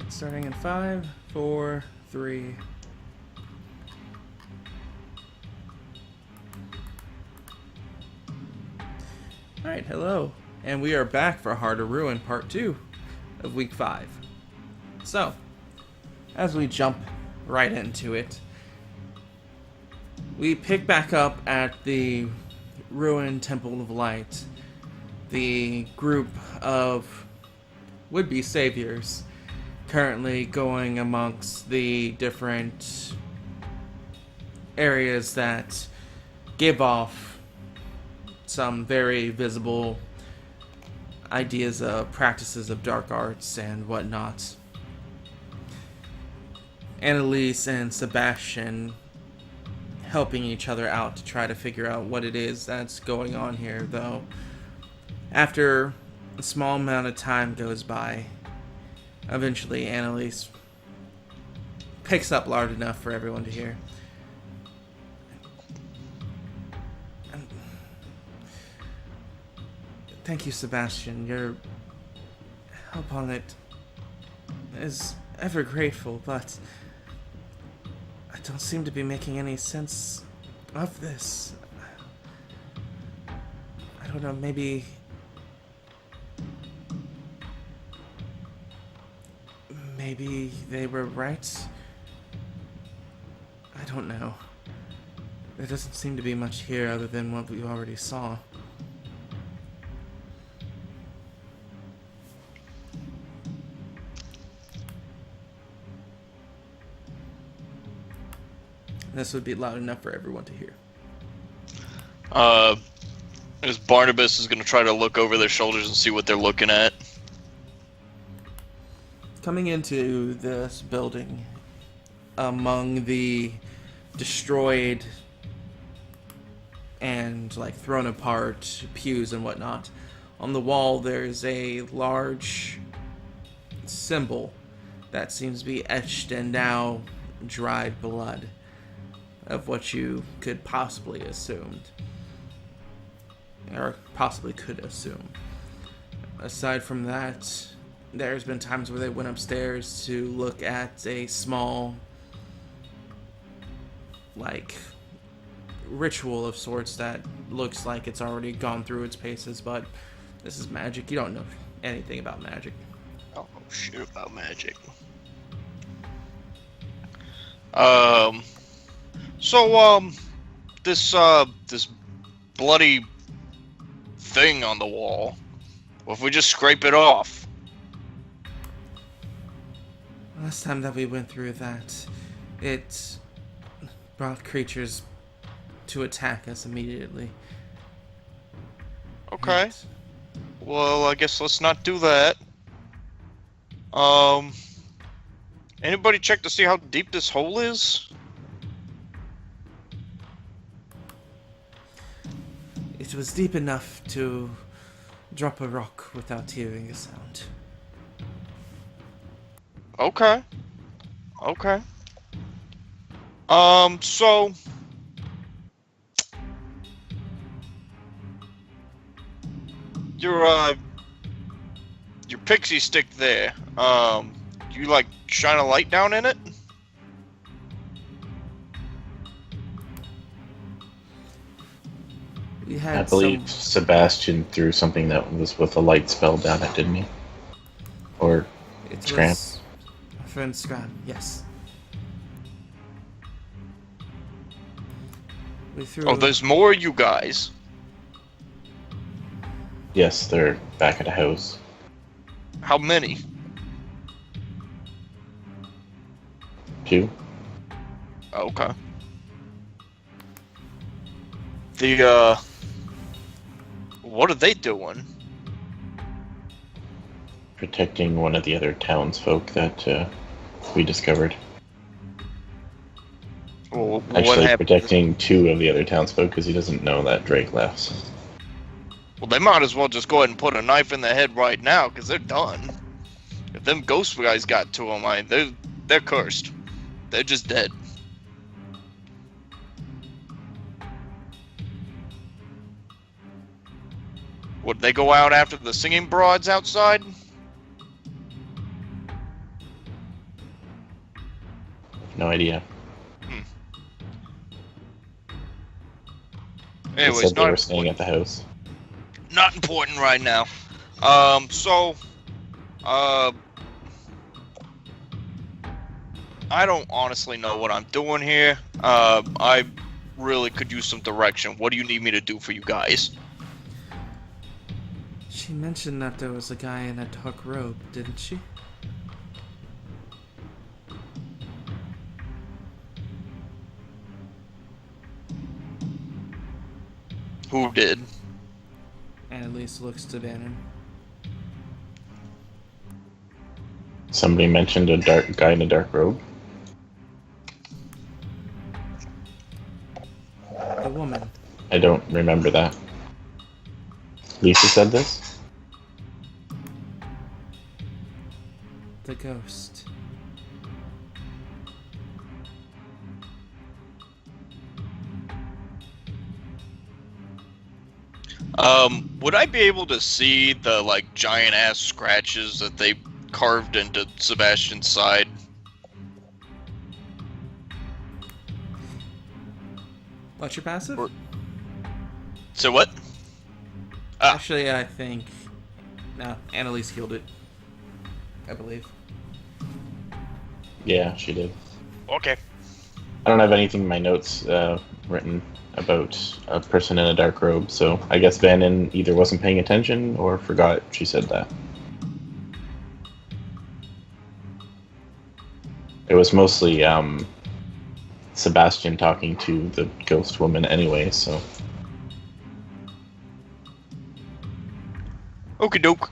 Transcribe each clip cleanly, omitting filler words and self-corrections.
Starting in 5, 4, 3. Alright, hello. And we are back for Heart of Ruin Part 2 of Week 5. So, as we jump right into it, we pick back up at the Ruined Temple of Light. The group of would-be saviors currently going amongst the different areas that give off some very visible ideas of practices of dark arts and whatnot. Annalise and Sebastian helping each other out to try to figure out what it is that's going on here, though. After a small amount of time goes by, eventually Annalise picks up loud enough for everyone to hear. Thank you, Sebastian. Your help on it is ever grateful, but I don't seem to be making any sense of this. I don't know, maybe they were right? I don't know. There doesn't seem to be much here other than what we already saw. This would be loud enough for everyone to hear. As Barnabas is going to try to look over their shoulders and see what they're looking at. Coming into this building, among the destroyed and thrown apart pews and whatnot, on the wall there's a large symbol that seems to be etched in now dried blood of what you could possibly assumed, or possibly could assume. Aside from that, there's been times where they went upstairs to look at a small, ritual of sorts that looks like it's already gone through its paces, but this is magic. You don't know anything about magic. I don't know shit about magic. This bloody thing on the wall, what if we just scrape it off? Last time that we went through that, it brought creatures to attack us immediately. Okay. Well, I guess let's not do that. Anybody check to see how deep this hole is? It was deep enough to drop a rock without hearing a sound. Okay. Okay. So your pixie stick there, you shine a light down in it? I believe Sebastian threw something that was with a light spell down it, didn't he? Or Scram? Was my friend Scram, yes. We threw. Oh, there's more of you guys. Yes, they're back at the house. How many? 2. Okay. What are they doing? Protecting one of the other townsfolk that we discovered. Well, what Actually, happened? protecting 2 of the other townsfolk because he doesn't know that Drake left. So. Well, they might as well just go ahead and put a knife in their head right now, because they're done. If them ghost guys got to them, they're cursed. They're just dead. Would they go out after the singing broads outside? No idea. They Anyways, said they were staying at the house. not important right now. So, I don't honestly know what I'm doing here. I really could use some direction. What do you need me to do for you guys? She mentioned that there was a guy in a dark robe, didn't she? Who did? And at least looks to Bannon. Somebody mentioned a dark guy in a dark robe. The woman. I don't remember that. Lisa said this? The ghost. Would I be able to see the, like, giant-ass scratches that they carved into Sebastian's side? What's your passive? So what? Actually, I think... No, Annalise healed it. I believe. Yeah, she did. Okay. I don't have anything in my notes written about a person in a dark robe, so I guess Vannon either wasn't paying attention or forgot she said that. It was mostly Sebastian talking to the ghost woman anyway, so... Okie doke.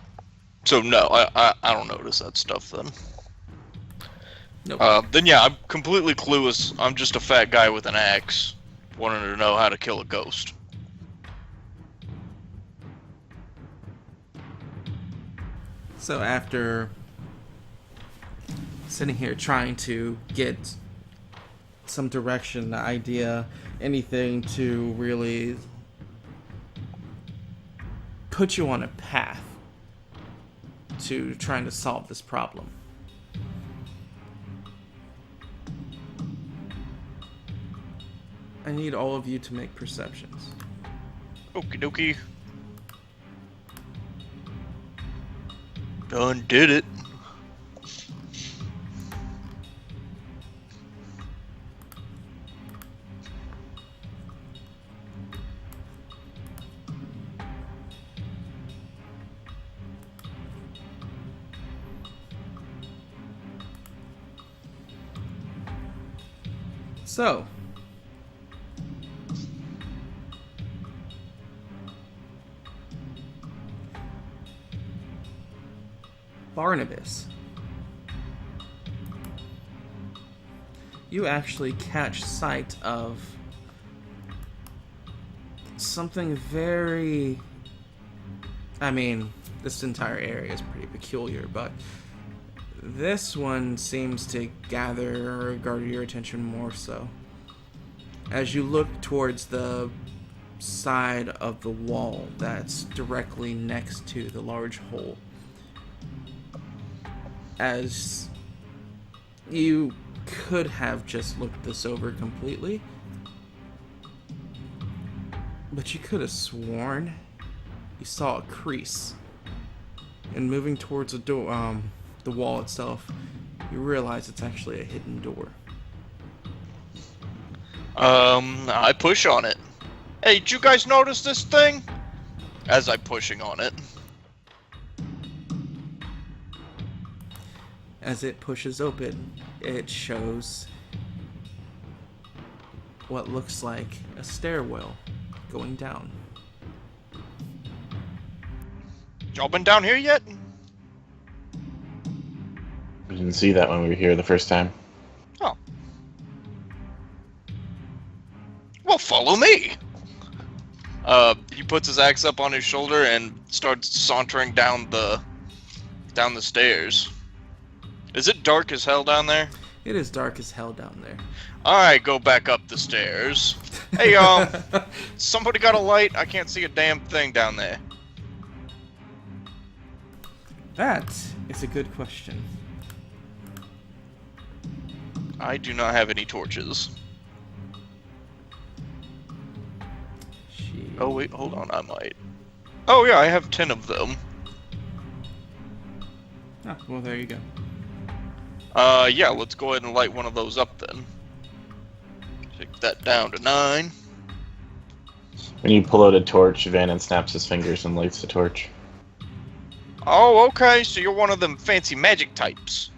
So no, I don't notice that stuff then. Nope. Then yeah, I'm completely clueless. I'm just a fat guy with an axe, wanting to know how to kill a ghost. So after sitting here trying to get some direction, idea, anything to really put you on a path to trying to solve this problem, I need all of you to make perceptions. Okie dokie. Done did it. So, Barnabas, you actually catch sight of something very... I mean, this entire area is pretty peculiar, but this one seems to gather or garner your attention more so. As you look towards the side of the wall that's directly next to the large hole, as you could have just looked this over completely, but you could have sworn you saw a crease. And moving towards the door, the wall itself, you realize it's actually a hidden door. I push on it. Hey, did you guys notice this thing? As I'm pushing on it. As it pushes open, it shows what looks like a stairwell going down. Y'all been down here yet? We didn't see that when we were here the first time. Oh. Well, follow me. He puts his axe up on his shoulder and starts sauntering down the stairs. Is it dark as hell down there? It is dark as hell down there. Alright, go back up the stairs. Hey, somebody got a light? I can't see a damn thing down there. That is a good question. I do not have any torches. Oh wait, hold on, I might. Oh yeah, I have 10 of them. Oh, well, there you go. Yeah, let's go ahead and light one of those up then. Take that down to 9. When you pull out a torch, Vanon snaps his fingers and lights the torch. Oh, okay, so you're one of them fancy magic types.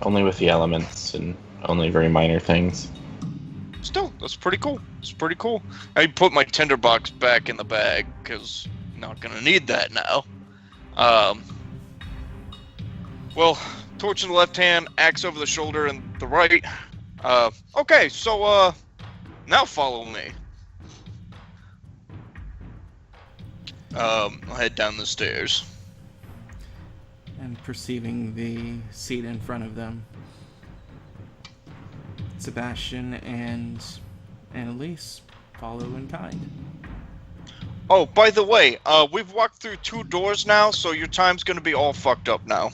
Only with the elements and only very minor things. Still, that's pretty cool. It's pretty cool. I put my tinderbox back in the bag, because I'm not gonna need that now. Well, torch in the left hand, axe over the shoulder in the right. Okay, so, now follow me. I'll head down the stairs. And perceiving the seat in front of them, Sebastian and Annalise follow in kind. Oh, by the way, we've walked through 2 doors now, so your time's gonna be all fucked up now.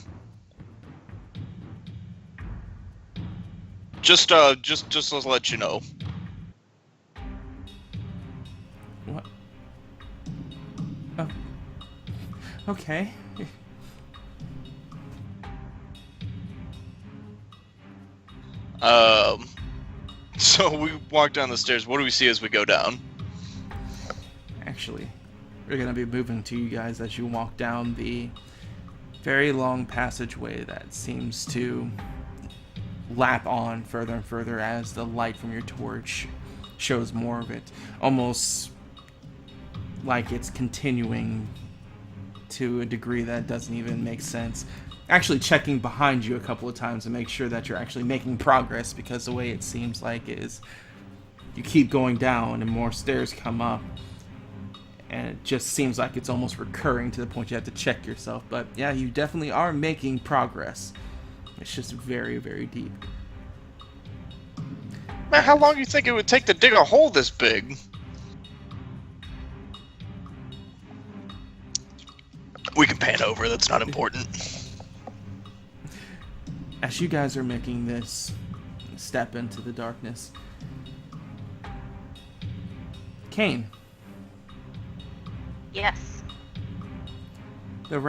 Just to let you know. What? Oh. Okay. So we walk down the stairs. What do we see as we go down? Actually, we're gonna be moving to you guys as you walk down the very long passageway that seems to lap on further and further as the light from your torch shows more of it. Almost like it's continuing to a degree that doesn't even make sense. Actually checking behind you a couple of times to make sure that you're actually making progress, because the way it seems like is you keep going down and more stairs come up, and it just seems like it's almost recurring to the point you have to check yourself. But yeah, you definitely are making progress. It's just very, very deep. Man, how long do you think it would take to dig a hole this big? We can pan over, that's not important. As you guys are making this step into the darkness, Kane, Yes. the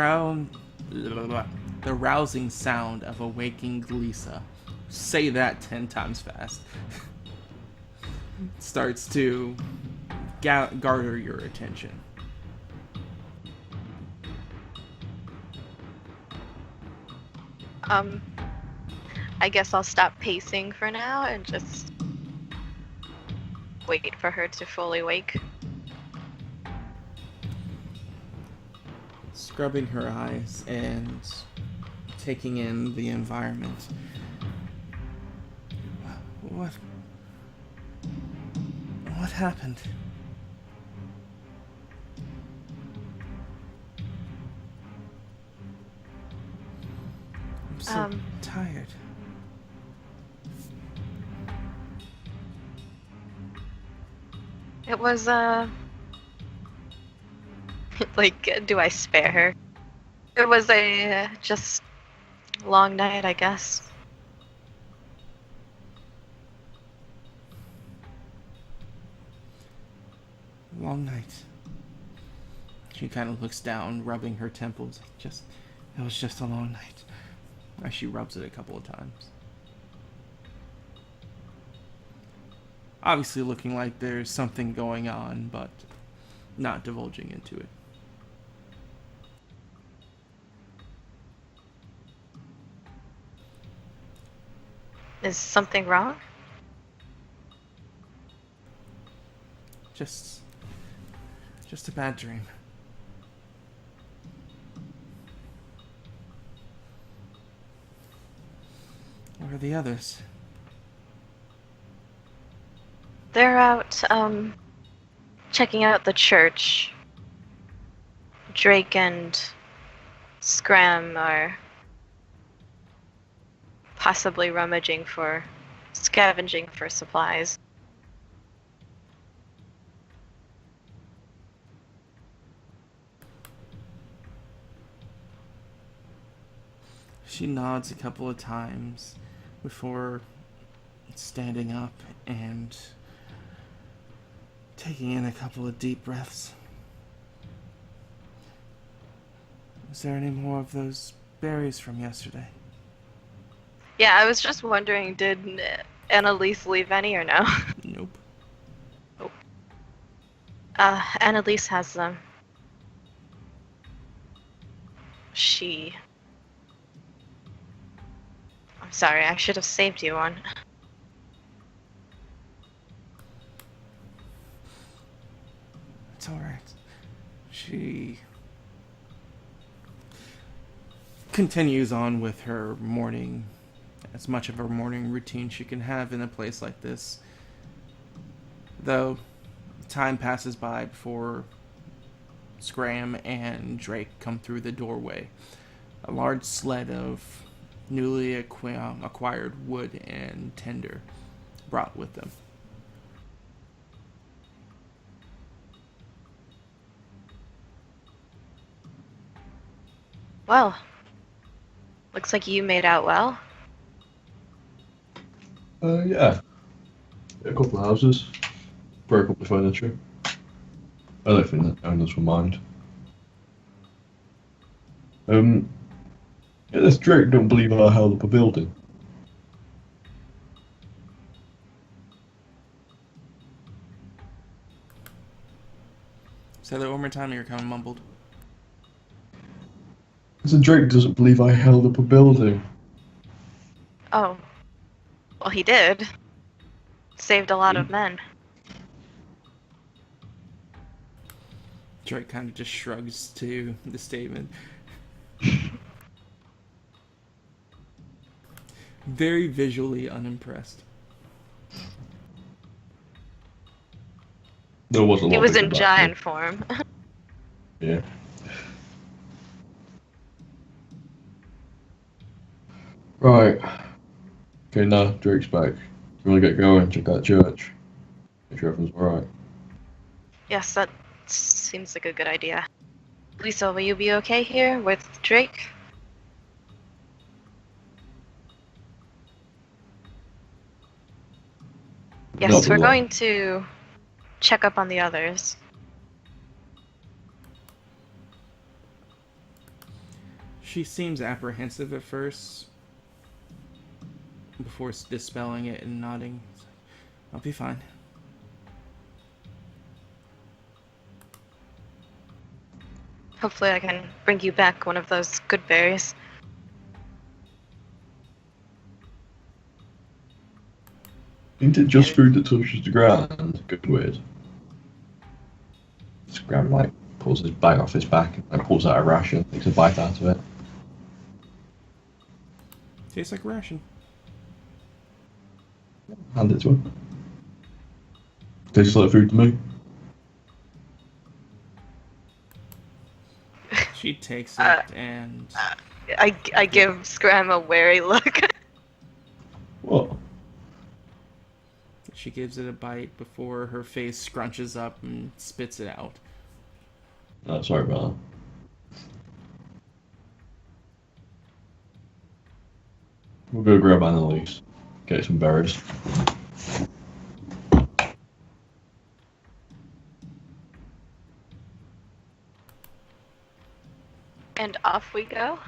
rousing sound of a waking Lisa, say that 10 times fast, starts to garner your attention. I guess I'll stop pacing for now and just wait for her to fully wake. Scrubbing her eyes and taking in the environment. What happened? I'm so tired. It was, like, do I spare her? It was a just long night, I guess. Long night. She kind of looks down, rubbing her temples. It was just a long night. As she rubs it a couple of times. Obviously looking like there's something going on, but not divulging into it. Is something wrong? Just a bad dream. Where are the others? They're out, checking out the church. Drake and Scram are possibly scavenging for supplies. She nods a couple of times, before standing up and taking in a couple of deep breaths. Is there any more of those berries from yesterday? Yeah, I was just wondering, did Annalise leave any or no? Nope. Annalise has them. I'm sorry, I should have saved you one. It's alright. She continues on with her morning, as much of her morning routine she can have in a place like this. Though, time passes by before Scram and Drake come through the doorway. A large sled of newly acquired wood and tinder brought with them. Well, looks like you made out well. Yeah. A couple of houses. Broke up the furniture. I don't think that owners will mind. Yeah, this Drake don't believe I held up a building. Say that one more time, you're kind of mumbled. This Drake doesn't believe I held up a building. Oh. Well, he did. Saved a lot of men. Drake kind of just shrugs to the statement. Very visually unimpressed. There was a lot. He was in bigger back giant form. then. Yeah. Right. Okay, now Drake's back. You want to get going? Check out church. Make sure everything's alright. Yes, that seems like a good idea. Lisa, will you be okay here with Drake? Yes, Not we're a lot. going to check up on the others. She seems apprehensive at first, before dispelling it and nodding. It's like, I'll be fine. Hopefully I can bring you back one of those good berries. Isn't it just food that touches the ground? Good weird. Scram like pulls his bag off his back and pulls out a ration, takes a bite out of it. Tastes like ration. Hand it to him. Tastes like food to me. She takes it and I give Scram a wary look. What? she gives it a bite before her face scrunches up and spits it out. Oh, sorry about that. We'll go grab Annalise. Get some berries. And off we go.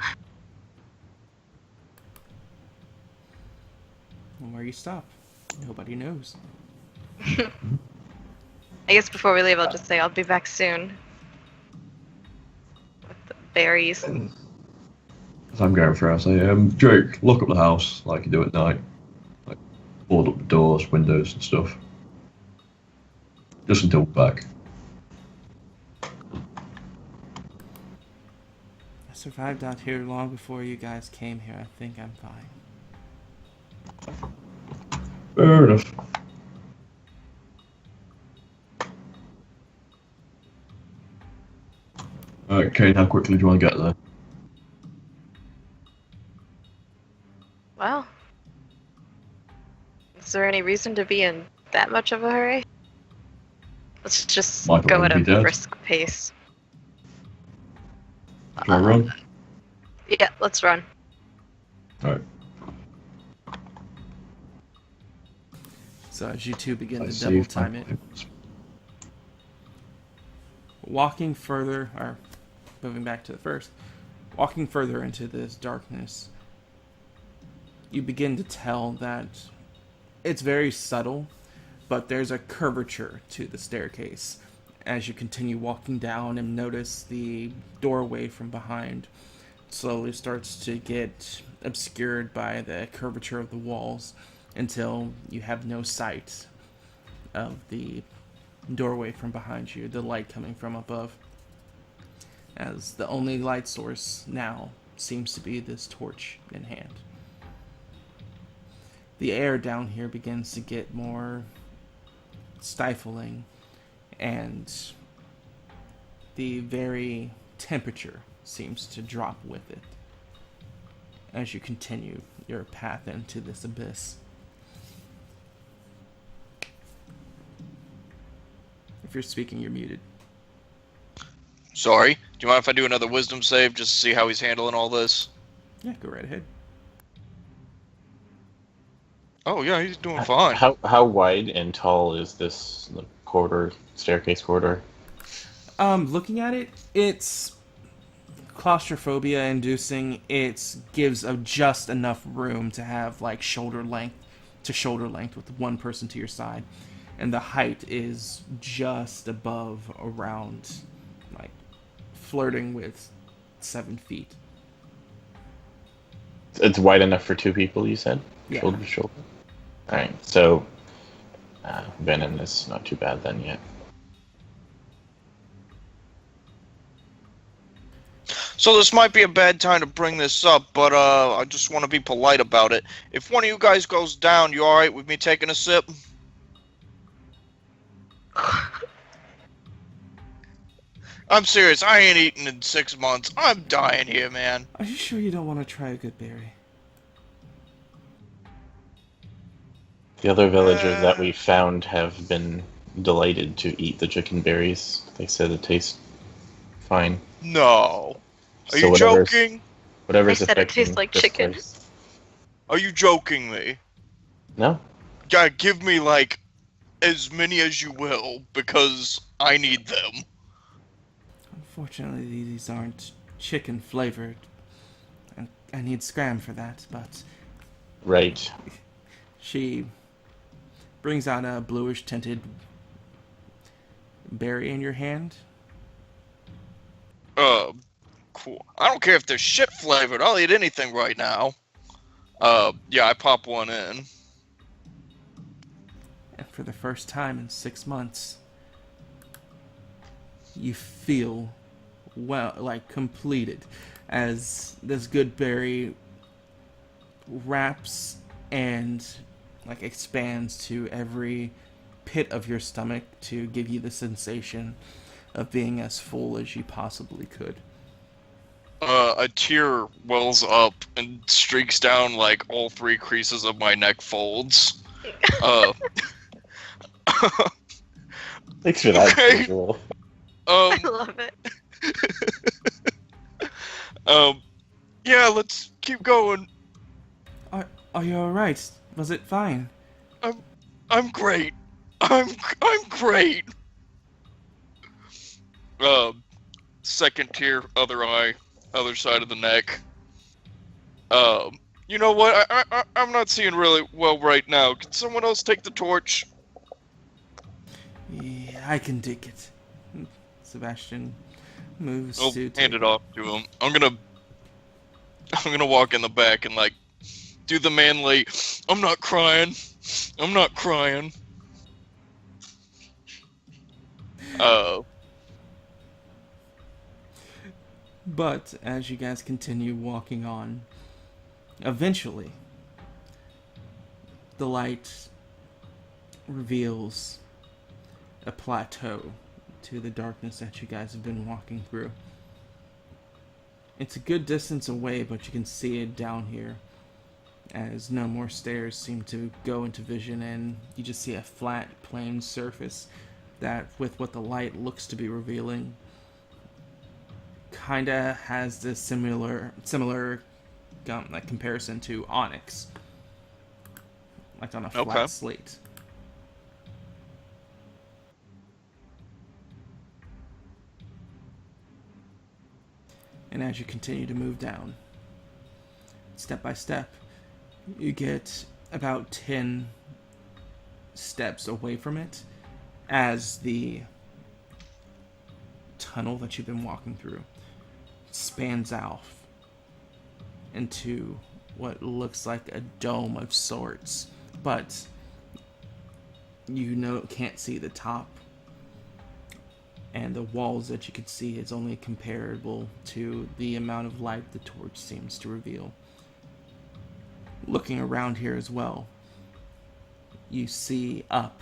And where you stop, nobody knows. I guess before we leave, I'll just say I'll be back soon. With the berries. As I'm going through, I say, Drake, lock up the house like you do at night. Like, board up the doors, windows and stuff. Just until we're back. I survived out here long before you guys came here. I think I'm fine. Fair enough. Alright, Kane, how quickly do you want to get there? Well, is there any reason to be in that much of a hurry? Let's just Might go at already a be dead. brisk pace. Do you want to run? Yeah, let's run. Alright. So as you two begin I to saved double my time it, points. walking further, or moving back to the first, walking further into this darkness, you begin to tell that it's very subtle, but there's a curvature to the staircase. As you continue walking down and notice the doorway from behind slowly starts to get obscured by the curvature of the walls until you have no sight of the doorway from behind you, the light coming from above. As the only light source now seems to be this torch in hand. The air down here begins to get more stifling, and the very temperature seems to drop with it as you continue your path into this abyss. If you're speaking, you're muted. Sorry. Do you mind if I do another wisdom save just to see how he's handling all this? Yeah, go right ahead. Oh yeah, he's doing fine. How wide and tall is this corridor, staircase corridor? Looking at it, it's claustrophobia inducing. It gives just enough room to have like shoulder length with one person to your side, and the height is just above, around, like, flirting with 7 feet. It's wide enough for 2 people, you said? Yeah. Shoulder to shoulder? Alright, so Venom is not too bad then yet. So this might be a bad time to bring this up, but I just want to be polite about it. If one of you guys goes down, you alright with me taking a sip? I'm serious, I ain't eaten in 6 months. I'm dying here, man. Are you sure you don't want to try a good berry? The other villagers that we found have been delighted to eat the chicken berries. They said it tastes fine. No. Are So you whatever's- joking? Whatever's They said it affecting tastes like this chicken. place. Are you joking me? No? God, give me, like, as many as you will, because I need them. Unfortunately, these aren't chicken flavored. I need Scram for that, but Right. she brings out a bluish tinted berry in your hand. Cool. I don't care if they're shit flavored, I'll eat anything right now. Yeah, I pop one in. And for the first time in 6 months, you feel completed as this good berry wraps and expands to every pit of your stomach to give you the sensation of being as full as you possibly could. A tear wells up and streaks down like all 3 creases of my neck folds. Thanks for that Okay. visual. I love it. Yeah, let's keep going. Are you alright? Was it fine? I'm great. I'm great. Second tier, other eye, other side of the neck. You know what? I'm not seeing really well right now. Can someone else take the torch? Yeah, I can dig it. Sebastian moves I'll to hand it off to him. I'm gonna walk in the back and like do the manly. I'm not crying. I'm not crying. But as you guys continue walking on, eventually the light reveals a plateau to the darkness that you guys have been walking through. It's a good distance away, but you can see it down here, as no more stairs seem to go into vision, and you just see a flat, plain surface that, with what the light looks to be revealing, kinda has this similar comparison to onyx, like on a flat slate. And as you continue to move down, step by step, you get about 10 steps away from it as the tunnel that you've been walking through spans off into what looks like a dome of sorts, but can't see the top, and the walls that you could see is only comparable to the amount of light the torch seems to reveal. Looking around here as well, you see up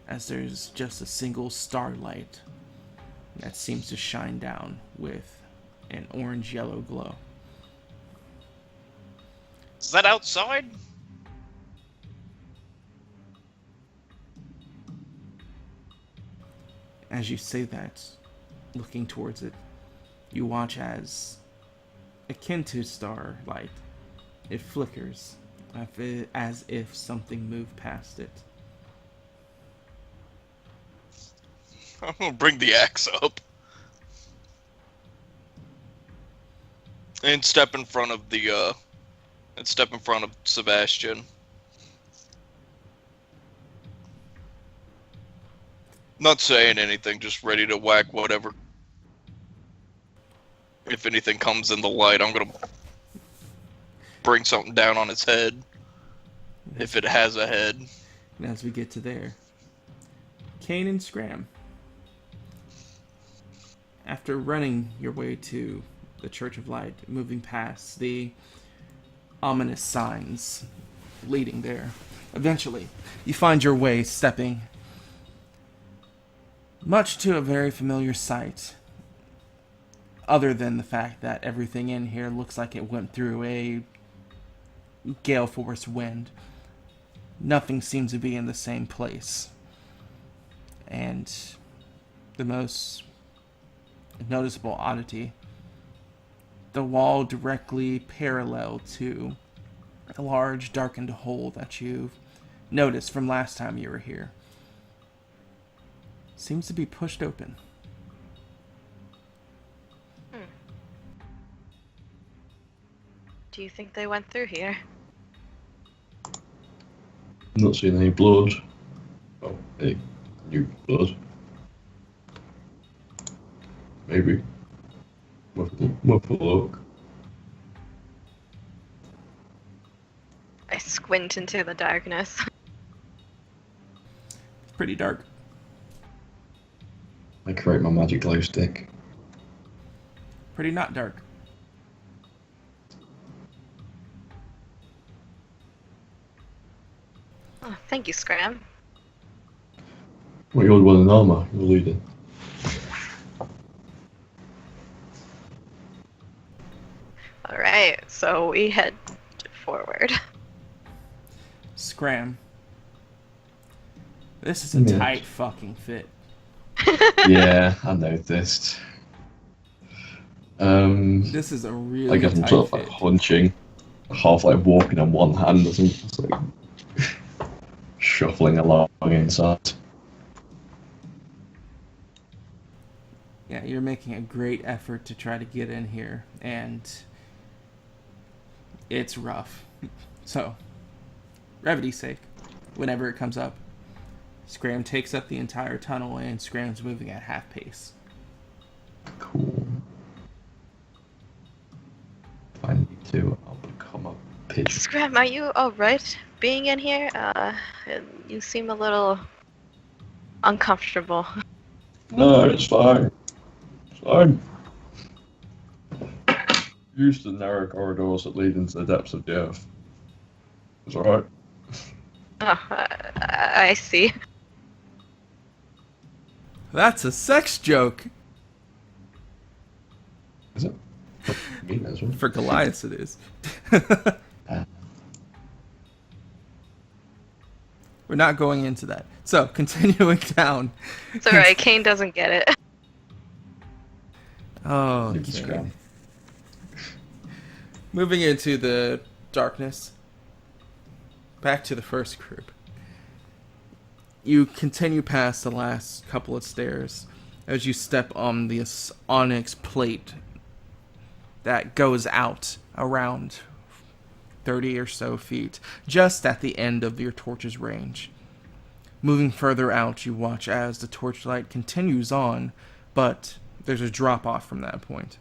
as there's just a single starlight that seems to shine down with an orange-yellow glow. Is that outside? As you say that, looking towards it, you watch as, akin to starlight, it flickers as if something moved past it. I'm gonna bring the axe up and step in front of Sebastian. Not saying anything, just ready to whack whatever. If anything comes in the light, I'm gonna bring something down on its head. If it has a head. And as we get to there, Kane and Scram, after running your way to the Church of Light, moving past the ominous signs leading there, eventually you find your way stepping much to a very familiar sight, other than the fact that everything in here looks like it went through a gale force wind. Nothing seems to be in the same place. And the most noticeable oddity, the wall directly parallel to a large darkened hole that you've noticed from last time you were here, seems to be pushed open. Do you think they went through here? I'm not seeing any blood. Oh, hey, new blood. Maybe. Worth a look. I squint into the darkness. It's pretty dark. I create my magic glow stick. Pretty not dark. Oh, thank you, Scram. Well, you're the one in armour, you're leading. Alright, so we head forward. Scram. This is a Yeah. tight fucking fit. Yeah, I noticed. This is a really I guess I'm tight sort of fit. like hunching, half like walking on one hand, as I'm just like shuffling along inside. Yeah, you're making a great effort to try to get in here, and it's rough. So, brevity's sake, whenever it comes up, Scram takes up the entire tunnel, and Scram's moving at half pace. Cool. If I need to, I'll become a pigeon. Scram, are you alright being in here? You seem a little uncomfortable. No, it's fine. It's fine. Used to narrow corridors that lead into the depths of the earth. It's alright. Oh, I see. That's a sex joke! Is it? Me, as well. For Goliath it is. We're not going into that. So, continuing down. It's alright, Kane doesn't get it. Oh, Leave the Scram. Moving into the darkness. Back to the first group. You continue past the last couple of stairs as you step on this onyx plate that goes out around 30 or so feet, just at the end of your torch's range. Moving further out, you watch as the torchlight continues on, but there's a drop-off from that point.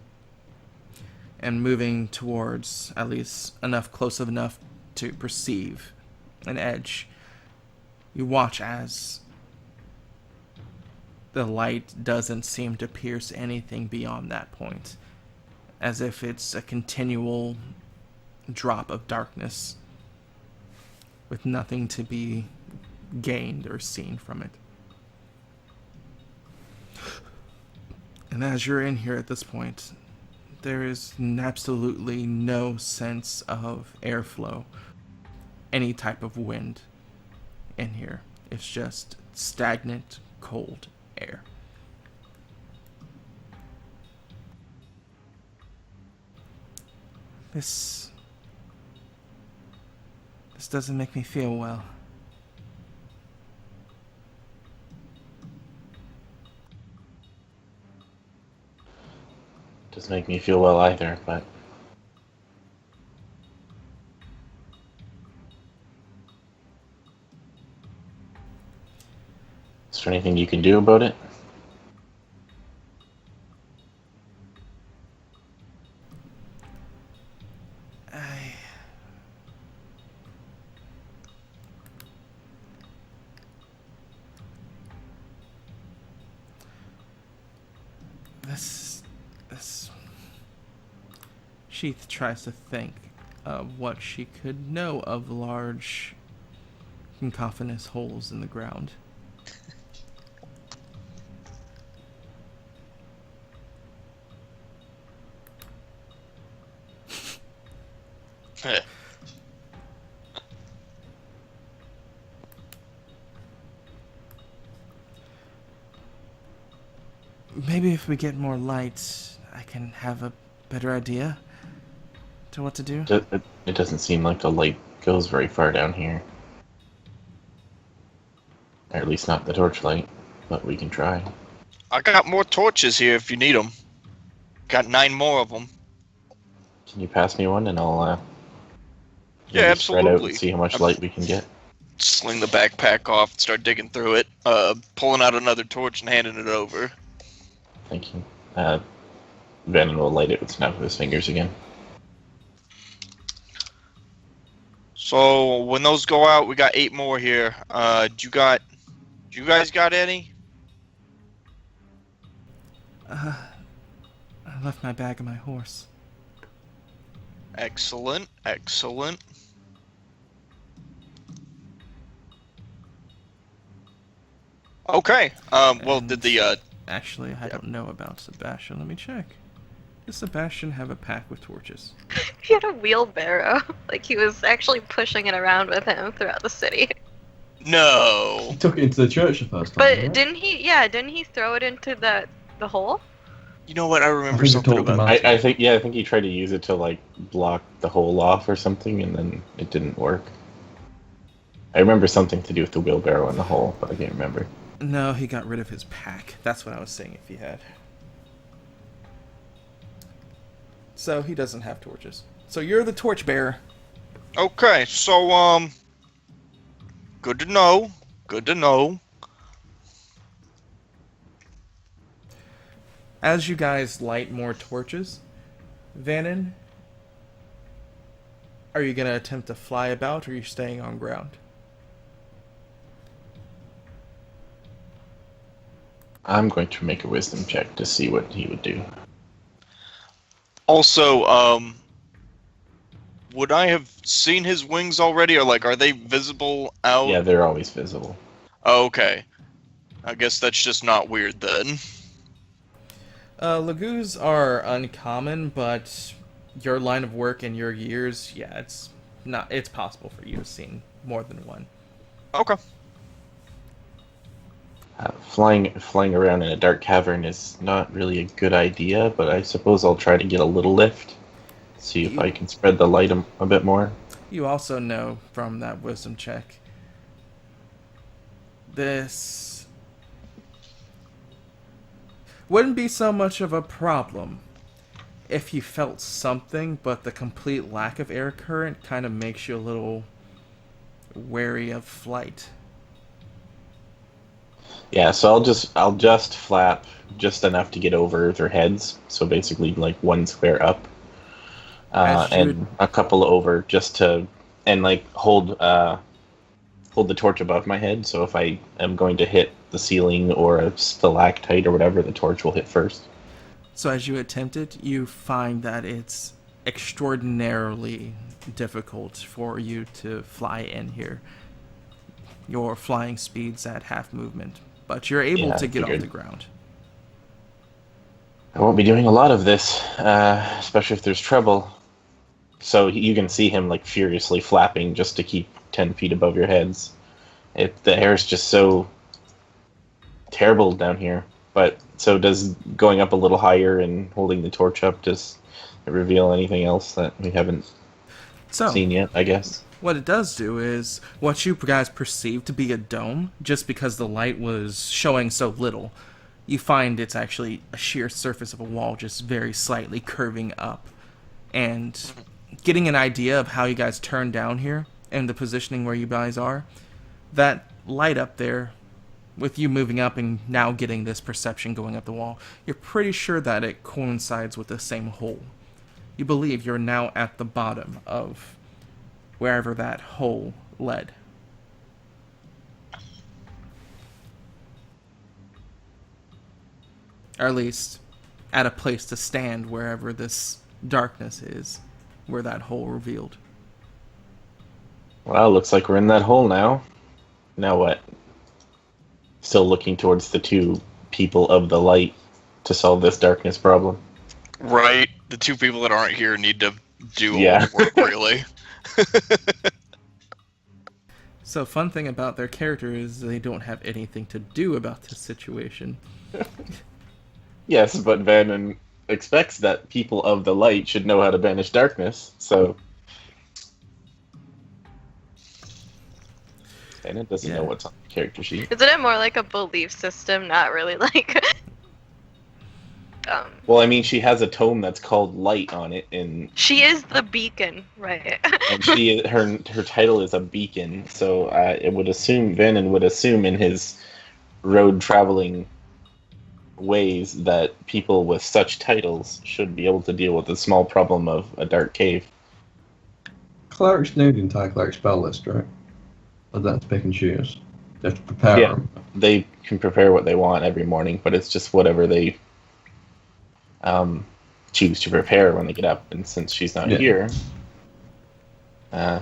And moving towards at least close enough to perceive an edge, you watch as the light doesn't seem to pierce anything beyond that point, as if it's a continual drop of darkness with nothing to be gained or seen from it. And as you're in here at this point, there is absolutely no sense of airflow, any type of wind in here. It's just stagnant, cold air. This doesn't make me feel well. Doesn't make me feel well either, but is there anything you can do about it? Sheath tries to think of what she could know of large cacophonous holes in the ground. Maybe if we get more light, I can have a better idea to what to do. It doesn't seem like the light goes very far down here. Or at least not the torchlight, but we can try. I got more torches here if you need them. Got 9 more of them. Can you pass me one and I'll Yeah, maybe spread out absolutely. and see how much light we can get? Sling the backpack off and start digging through it. Pulling out another torch and handing it over. Thank you. Venom will light it with snap of his fingers again. So when those go out, we got 8 more here. Do you guys got any? I left my bag on my horse. Excellent, excellent. Okay. Well, And did the Actually, I don't know about Sebastian. Let me check. Does Sebastian have a pack with torches? He had a wheelbarrow. Like, he was actually pushing it around with him throughout the city. no? He took it into the church the first time. But right? didn't he throw it into the hole? You know what? I remember I think he something told them about. out. I think he tried to use it to like block the hole off or something, and then it didn't work. I remember something to do with the wheelbarrow and the hole, but I can't remember. No, he got rid of his pack. That's what I was saying if he had. So he doesn't have torches. So you're the torchbearer. Okay, so good to know. Good to know. As you guys light more torches, Vannon, are you going to attempt to fly about, or are you staying on ground? I'm going to make a wisdom check to see what he would do. Also, would I have seen his wings already, or like, are they visible out? Yeah, they're always visible. Oh, okay. I guess that's just not weird then. Lagoos are uncommon, but your line of work and your years, yeah, it's possible for you to have seen more than one. Okay. Flying around in a dark cavern is not really a good idea, but I suppose I'll try to get a little lift. See if I can spread the light a bit more. You also know from that wisdom check, this wouldn't be so much of a problem if you felt something, but the complete lack of air current kind of makes you a little wary of flight. Yeah, so I'll just flap just enough to get over their heads. So basically, like one square up, As you and a couple over just to and like hold the torch above my head. So if I am going to hit the ceiling or a stalactite or whatever, the torch will hit first. So as you attempt it, you find that it's extraordinarily difficult for you to fly in here. Your flying speed's at half movement, but you're able Yeah, to I get off figured. the ground. I won't be doing a lot of this, especially if there's trouble. So you can see him like furiously flapping just to keep 10 feet above your heads. The air is just so terrible down here. But so does going up a little higher and holding the torch up, does it reveal anything else that we haven't So, seen yet, I guess? what it does do is what you guys perceive to be a dome, just because the light was showing so little, you find it's actually a sheer surface of a wall, just very slightly curving up. And getting an idea of how you guys turn down here and the positioning where you guys are, that light up there, with you moving up and now getting this perception going up the wall, you're pretty sure that it coincides with the same hole. You believe you're now at the bottom of wherever that hole led. Or at least at a place to stand wherever this darkness is, where that hole revealed. Well, looks like we're in that hole now. Now what? Still looking towards the two people of the light to solve this darkness problem. Right. The two people that aren't here need to do all Yeah. the work, really. So, fun thing about their character is they don't have anything to do about this situation. Yes, but Vannon expects that people of the light should know how to banish darkness, so... Vannon doesn't know what's on the character sheet. Isn't it more like a belief system, not really like... Well, I mean, she has a tome that's called Light on it, and She is the beacon, right? her title is a beacon, so it would assume, Vannon would assume in his road traveling ways that people with such titles should be able to deal with the small problem of a dark cave. Clerics need the entire cleric spell list, right? But that's pick and choose. They have to prepare Yeah. them. They can prepare what they want every morning, but it's just whatever they choose to prepare when they get up. And since she's not here,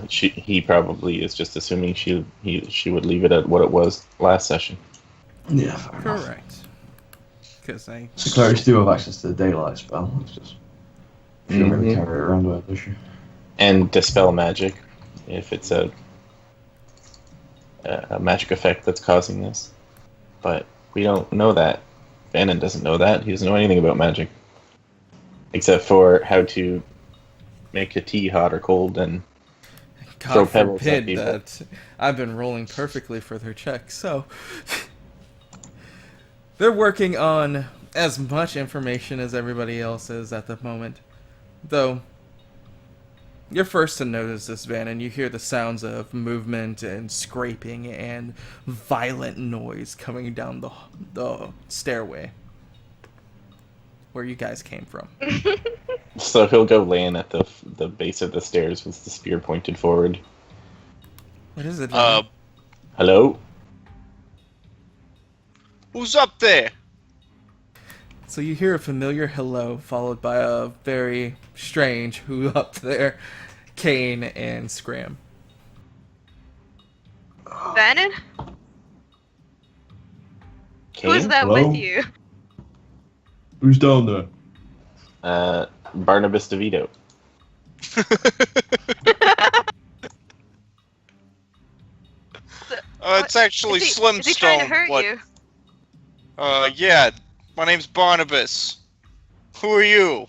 he probably is just assuming she would leave it at what it was last session. Yeah, fair enough. Correct. Because So clerics do have access to the daylight spell. It's just you don't really Mhm. carry it around with it, does she? And dispel magic if it's a magic effect that's causing this. But we don't know that. Bannon doesn't know that. He doesn't know anything about magic. Except for how to make a tea hot or cold and throw God pebbles at forbid people. that I've been rolling perfectly for their check, so they're working on as much information as everybody else is at the moment. Though, you're first to notice this, Van, and you hear the sounds of movement and scraping and violent noise coming down the stairway where you guys came from. So he'll go land at the base of the stairs with the spear pointed forward. What is it, Van? Hello? Who's up there? So you hear a familiar hello, followed by a very strange who up there, Kane and Scram. Bannon? Kane? Who's that Hello? with you? Who's down there? Barnabas DeVito. It's actually Is he Slim trying to Stone. hurt What? you? Yeah. My name's Barnabas. Who are you?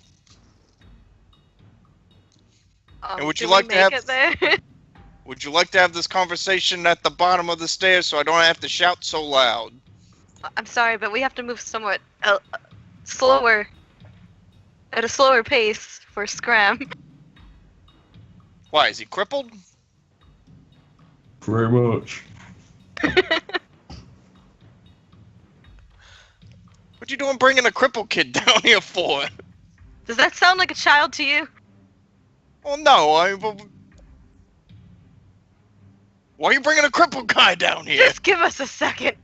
And would you Did we like to make have- it there? Would you like to have this conversation at the bottom of the stairs so I don't have to shout so loud? I'm sorry, but we have to move somewhat slower. at a slower pace for Scram. Why, is he crippled? Very much. What you doing bringing a crippled kid down here for? Does that sound like a child to you? Oh no, why are you bringing a crippled guy down here? Just give us a second.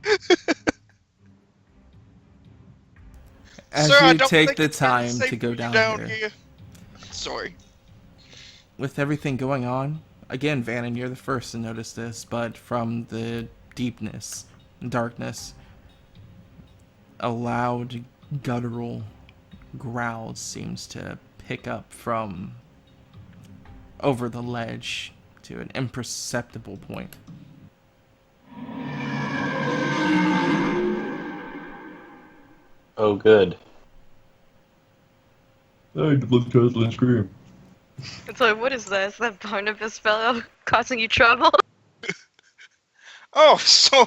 As Sir, I you don't take think the it's very time safe to go for you down here, here. Sorry. with everything going on, again, Vannon, you're the first to notice this, but from the deepness, darkness, a loud, guttural growl seems to pick up from over the ledge to an imperceptible point. Oh, good. Hey, the blood turtle and Scream. It's like, what is that? Is that Barnabas fellow causing you trouble? Oh, so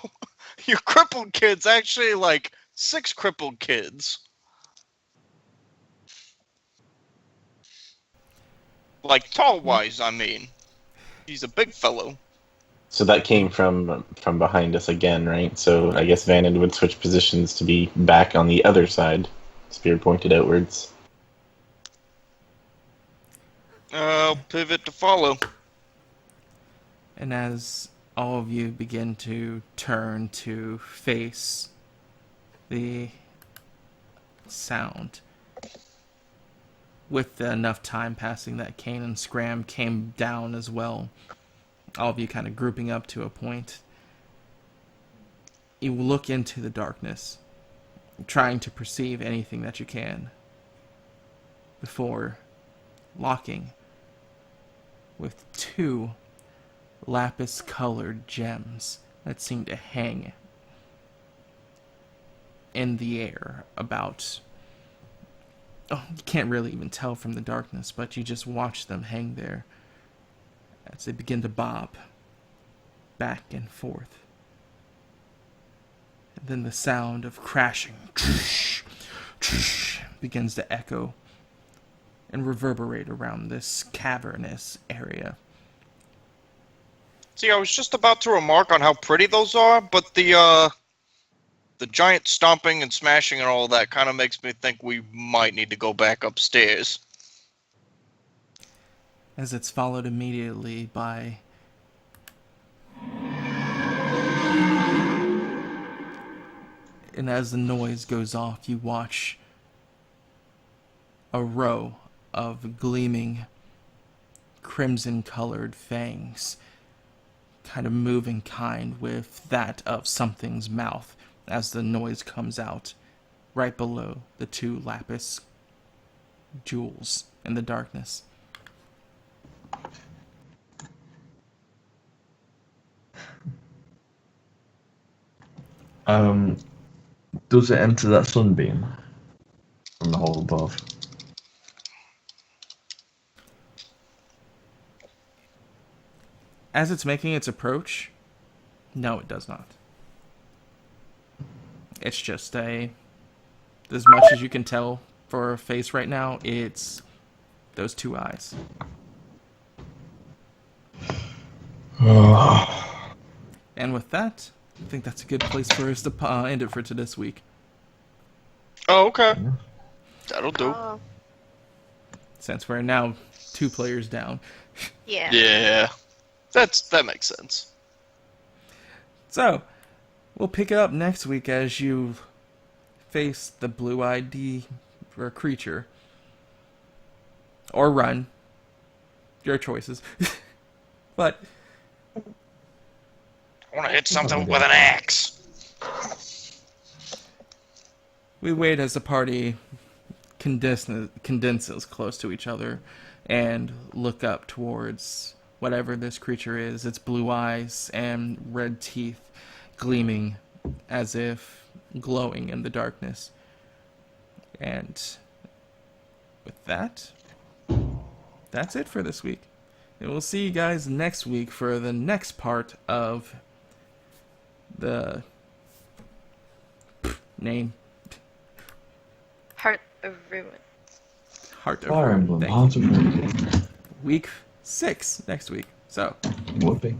your crippled kid's actually like 6 crippled kids. Like tall-wise, I mean. He's a big fellow. So that came from behind us again, right? So I guess Vannon would switch positions to be back on the other side, spear pointed outwards. I'll pivot to follow. And as all of you begin to turn to face the sound, with enough time passing that Kane and Scram came down as well, all of you kind of grouping up to a point, you look into the darkness, trying to perceive anything that you can, before locking with 2 lapis-colored gems that seem to hang in the air about... Oh, you can't really even tell from the darkness, but you just watch them hang there as they begin to bob back and forth. And then the sound of crashing begins to echo and reverberate around this cavernous area. See, I was just about to remark on how pretty those are, but the giant stomping and smashing and all that kind of makes me think we might need to go back upstairs. As it's followed immediately by and as the noise goes off, you watch a row of gleaming crimson-colored fangs kind of move in kind with that of something's mouth as the noise comes out right below the 2 lapis jewels in the darkness. Does it enter that sunbeam from the hole above? As it's making its approach, no, it does not. It's just as much as you can tell for a face right now, it's those 2 eyes. And with that, I think that's a good place for us to end it for this week. Oh, okay. That'll do. Oh, Since we're now 2 players down. yeah. Yeah. That makes sense. So, we'll pick it up next week as you face the blue-eyed creature. Or run. Your choices. But I want to hit something with an axe. we wait as the party condenses close to each other and look up towards whatever this creature is, its blue eyes and red teeth gleaming as if glowing in the darkness. And with that, that's it for this week. And we'll see you guys next week for the next part of the name. Heart of Ruin. Heart of Fire Ruin. Emblem, Thank Heart you. of Ruin. Week 6 next week. So, Would be.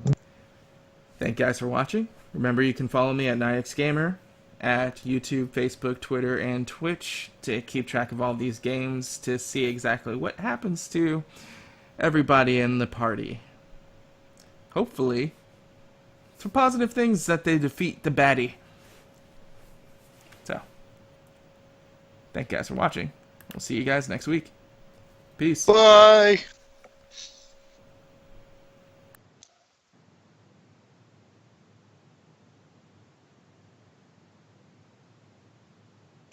thank you guys for watching. Remember, you can follow me at Nightxgamer at YouTube, Facebook, Twitter, and Twitch to keep track of all these games to see exactly what happens to everybody in the party. Hopefully, some positive things that they defeat the baddie. So, thank you guys for watching. We'll see you guys next week. Peace. Bye.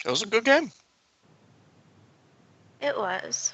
It was a good game. It was.